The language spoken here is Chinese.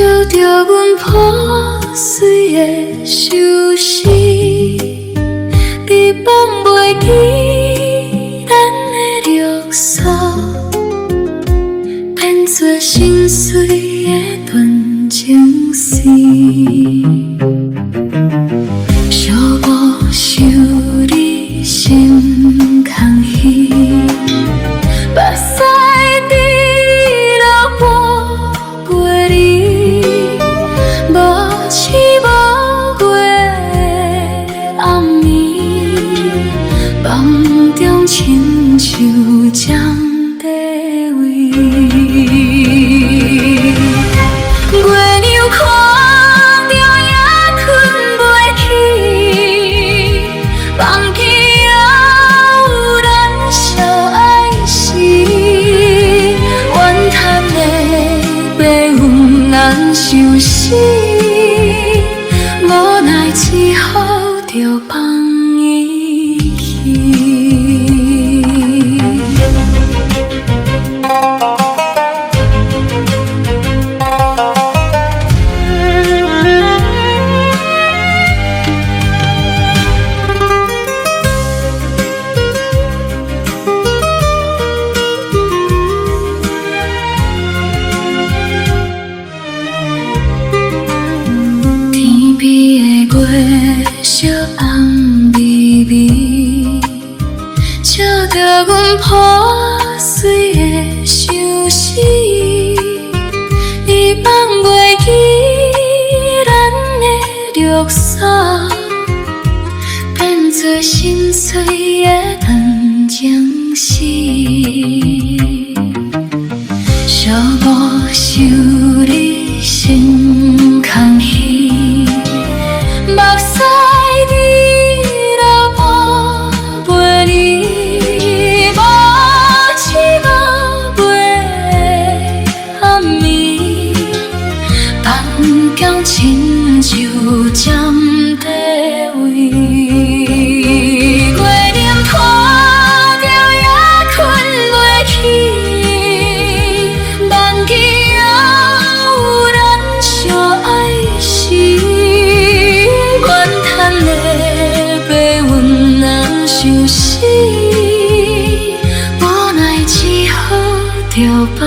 照著阮破碎的相思，你放袂记咱的约束，变作心碎的断情丝。寂寞想你心空虚，目屎滴落拨袂离，无星无月的暗暝，梦中亲像针块威。月娘看著也睏袂去，梦境犹有咱相爱时，怨叹的白云揽相思，无奈只好著放伊去。天边的月色暗微微，照著阮破碎的相思，你放袂记咱的约束，变作心碎的断情丝。寂寞想你心空虚，目屎滴落拨袂离，无星无月的暗暝，梦境亲像针块威。月亮看著也睏袂去，梦境犹有咱相爱时，怨叹的白云揽相思，无奈只好著放